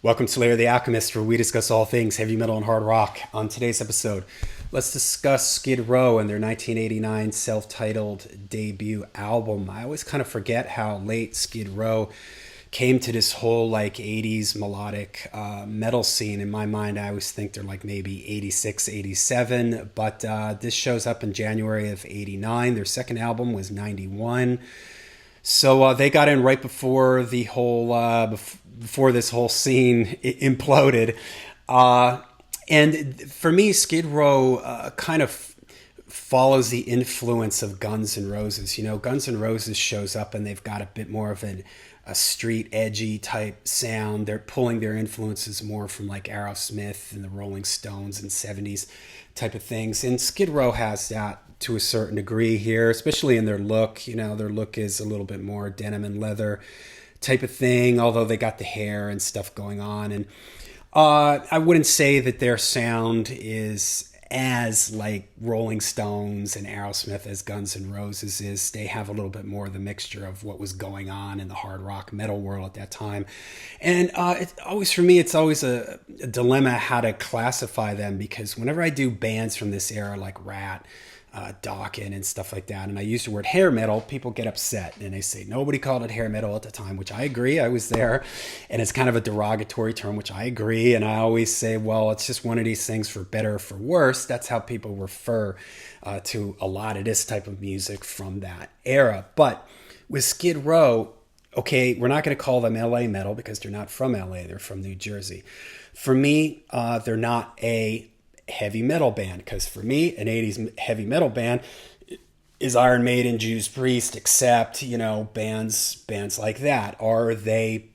Welcome to Layer the Alchemist, where we discuss all things heavy metal and hard rock. On today's episode, let's discuss Skid Row and their 1989 self-titled debut album. I always kind of forget how late Skid Row came to this whole like 80s melodic metal scene. In my mind, I always think they're like maybe 86, 87, but this shows up in January of 89. Their second album was 91. So they got in right before the whole before this whole scene imploded, and for me, Skid Row kind of follows the influence of Guns N' Roses. You know, Guns N' Roses shows up and they've got a bit more of a street edgy type sound. They're pulling their influences more from like Aerosmith and the Rolling Stones and 70s type of things. And Skid Row has that to a certain degree here, especially in their look. You know, their look is a little bit more denim and leather type of thing, although they got the hair and stuff going on. And I wouldn't say that their sound is as like Rolling Stones and Aerosmith as Guns N' Roses is. They have a little bit more of the mixture of what was going on in the hard rock metal world at that time. And for me, it's always a dilemma how to classify them, because whenever I do bands from this era like Rat, Dawkins and stuff like that, and I use the word hair metal, people get upset and they say nobody called it hair metal at the time, which I agree. I was there, and it's kind of a derogatory term, which I agree. And I always say, well, it's just one of these things, for better or for worse. That's how people refer to a lot of this type of music from that era. But with Skid Row, okay, we're not going to call them LA metal because they're not from LA, they're from New Jersey. For me, they're not a heavy metal band, because for me, an 80s heavy metal band is Iron Maiden, Judas Priest, except, you know, bands like that. Are they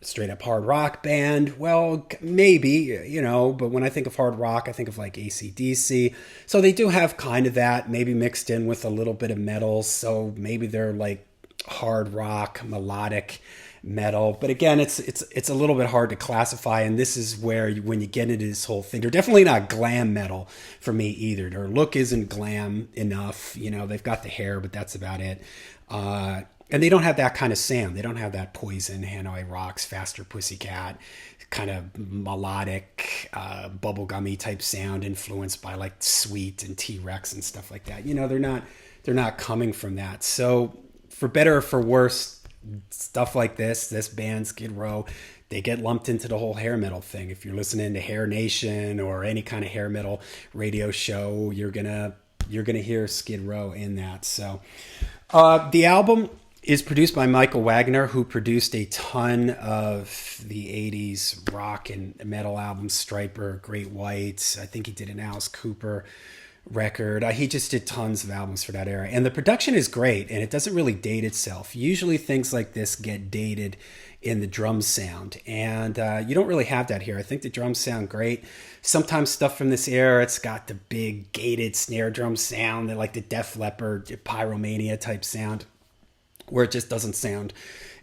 a straight up hard rock band? Well, maybe, you know, but when I think of hard rock, I think of like AC/DC. So they do have kind of that, maybe mixed in with a little bit of metal. So maybe they're like hard rock, melodic metal. But again, it's a little bit hard to classify, and this is where when you get into this whole thing, they're definitely not glam metal for me either. Their look isn't glam enough. You know, they've got the hair, but that's about it. And they don't have that kind of sound. They don't have that Poison, Hanoi Rocks, Faster Pussycat kind of melodic, bubblegummy type sound influenced by like Sweet and T-Rex and stuff like that. You know, they're not coming from that. So for better or for worse, stuff like this band Skid Row, they get lumped into the whole hair metal thing. If you're listening to Hair Nation or any kind of hair metal radio show, you're gonna hear Skid Row in that. So the album is produced by Michael Wagner, who produced a ton of the 80s rock and metal albums, Stryper, Great White. I think he did an Alice Cooper record. He just did tons of albums for that era, and the production is great, and it doesn't really date itself. Usually things like this get dated in the drum sound, and you don't really have that here. I think the drums sound great. Sometimes stuff from this era, it's got the big gated snare drum sound, like the Def Leppard Pyromania type sound, where it just doesn't sound,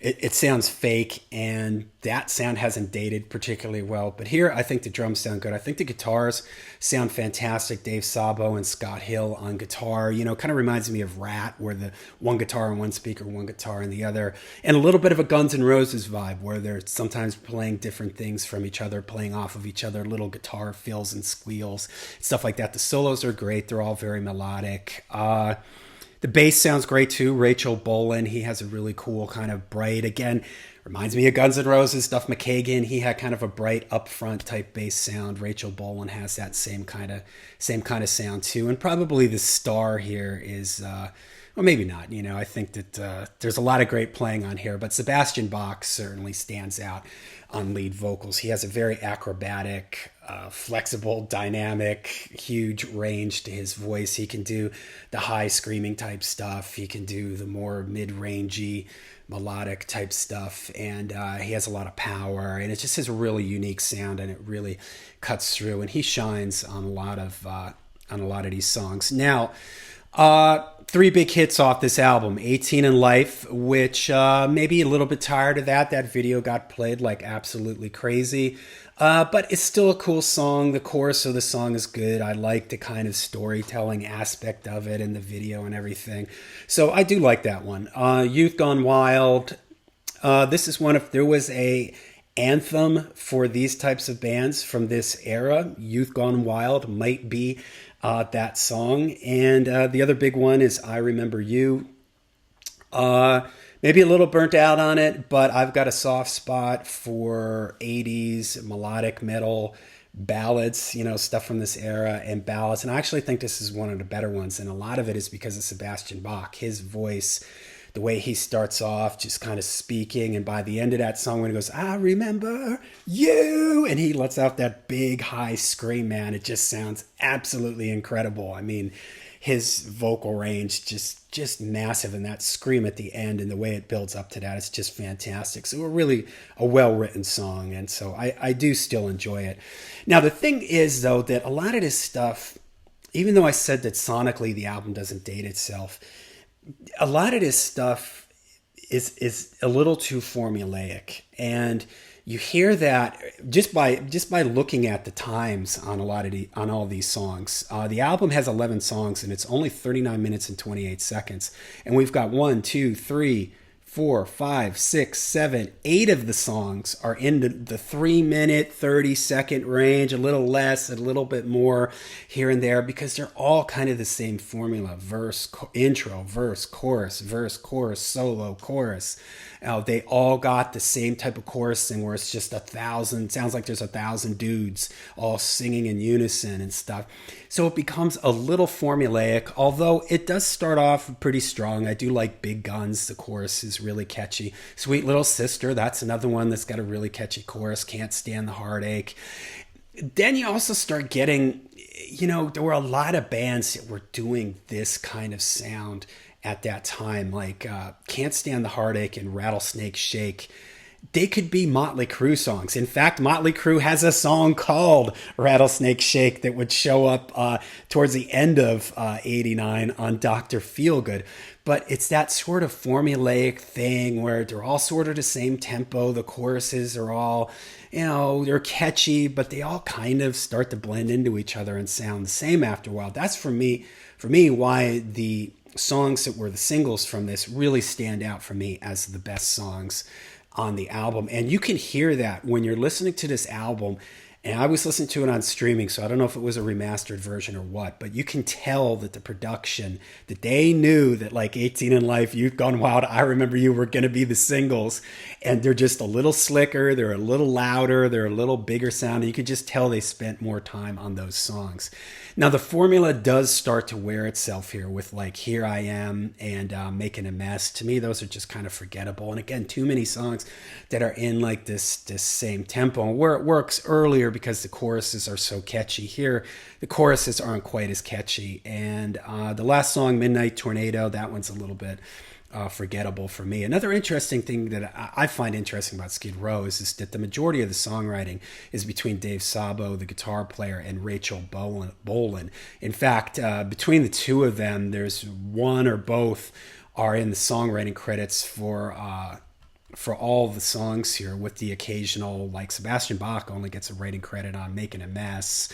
it sounds fake, and that sound hasn't dated particularly well. But here, I think the drums sound good. I think the guitars sound fantastic. Dave Sabo and Scott Hill on guitar, you know, kind of reminds me of Rat, where the one guitar on one speaker, one guitar in the other, and a little bit of a Guns N' Roses vibe, where they're sometimes playing different things from each other, playing off of each other, little guitar fills and squeals, stuff like that. The solos are great. They're all very melodic. The bass sounds great too. Rachel Bolan, he has a really cool kind of bright, again, reminds me of Guns N' Roses. Duff McKagan, he had kind of a bright upfront type bass sound. Rachel Bolan has that same kind of sound too. And probably the star here is, well, maybe not. You know, I think that there's a lot of great playing on here, but Sebastian Bach certainly stands out on lead vocals. He has a very acrobatic, flexible, dynamic, huge range to his voice. He can do the high screaming type stuff. He can do the more mid-rangey, melodic type stuff. And he has a lot of power, and it just has a really unique sound, and it really cuts through. And he shines on a lot of these songs. Now, three big hits off this album: 18 and Life, which maybe a little bit tired of that. That video got played like absolutely crazy. But it's still a cool song. The chorus of the song is good. I like the kind of storytelling aspect of it and the video and everything. So I do like that one. Youth Gone Wild. This is one of, there was a anthem for these types of bands from this era. Youth Gone Wild might be that song. And the other big one is I Remember You. Maybe a little burnt out on it, but I've got a soft spot for 80s melodic metal ballads, stuff from this era and ballads. And I actually think this is one of the better ones. And a lot of it is because of Sebastian Bach, his voice, the way he starts off just kind of speaking. And by the end of that song, when he goes, I remember you, and he lets out that big high scream, man, it just sounds absolutely incredible. I mean, his vocal range just massive, and that scream at the end and the way it builds up to that, it's just fantastic. So really a well-written song, and so I do still enjoy it. Now the thing is though that a lot of this stuff, even though I said that sonically the album doesn't date itself, a lot of this stuff is a little too formulaic, and you hear that just by looking at the times on on all these songs. The album has 11 songs and it's only 39 minutes and 28 seconds. And we've got 1, 2, 3, 4, 5, 6, 7, 8 of the songs are in the 3-minute, 30-second range, a little less, a little bit more here and there, because they're all kind of the same formula: verse, intro, verse, chorus, solo, chorus. They all got the same type of chorus thing where it's just 1,000, sounds like there's 1,000 dudes all singing in unison and stuff. So it becomes a little formulaic, although it does start off pretty strong. I do like Big Guns. The chorus is really catchy. Sweet Little Sister, that's another one that's got a really catchy chorus. Can't Stand the Heartache. Then you also start getting, there were a lot of bands that were doing this kind of sound at that time, like Can't Stand the Heartache and Rattlesnake Shake. They could be Motley Crue songs. In fact, Motley Crue has a song called Rattlesnake Shake that would show up towards the end of 89 on Dr. Feelgood. But it's that sort of formulaic thing where they're all sort of the same tempo. The choruses are all, they're catchy, but they all kind of start to blend into each other and sound the same after a while. That's for me why the songs that were the singles from this really stand out for me as the best songs on the album. And you can hear that when you're listening to this album. And I was listening to it on streaming, so I don't know if it was a remastered version or what, but you can tell that the production, that they knew that like 18 in Life, Youth Gone Wild, I Remember You were going to be the singles. And they're just a little slicker, they're a little louder, they're a little bigger sound. You could just tell they spent more time on those songs. Now the formula does start to wear itself here with like Here I Am and Making a Mess. To me, those are just kind of forgettable. And again, too many songs that are in like this same tempo. And where it works earlier because the choruses are so catchy. Here, the choruses aren't quite as catchy. And the last song, Midnight Tornado, that one's a little bit forgettable for me. Another interesting thing that I find interesting about Skid Row is that the majority of the songwriting is between Dave Sabo, the guitar player, and Rachel Bolan. In fact, between the two of them, there's one or both are in the songwriting credits for all the songs here, with the occasional, like Sebastian Bach only gets a writing credit on Making a Mess.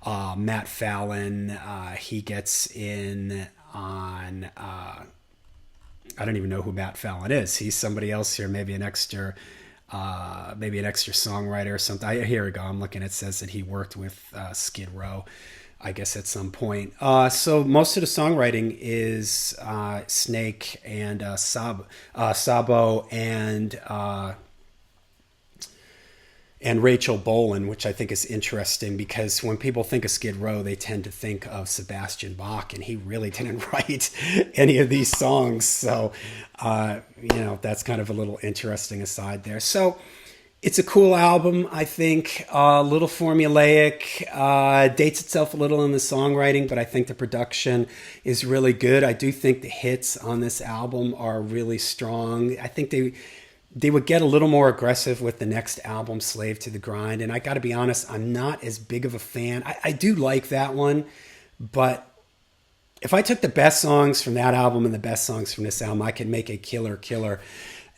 Matt Fallon, he gets in on... I don't even know who Matt Fallon is. He's somebody else here, maybe an extra songwriter or something. Here we go. I'm looking. It says that he worked with Skid Row, I guess, at some point. So most of the songwriting is Snake and Sabo and Rachel Bolan, which I think is interesting because when people think of Skid Row, they tend to think of Sebastian Bach, and he really didn't write any of these songs. So, that's kind of a little interesting aside there. So it's a cool album, I think, a little formulaic, dates itself a little in the songwriting, but I think the production is really good. I do think the hits on this album are really strong. I think they would get a little more aggressive with the next album, Slave to the Grind. And I got to be honest, I'm not as big of a fan. I do like that one, but if I took the best songs from that album and the best songs from this album, I could make a killer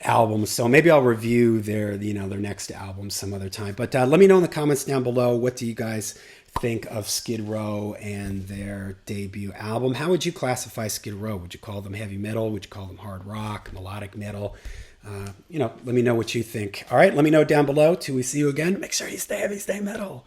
album. So maybe I'll review their next album some other time. But let me know in the comments down below, what do you guys think of Skid Row and their debut album? How would you classify Skid Row? Would you call them heavy metal? Would you call them hard rock, melodic metal? Let me know what you think. All right, let me know down below. Till we see you again, make sure you stay heavy, stay metal.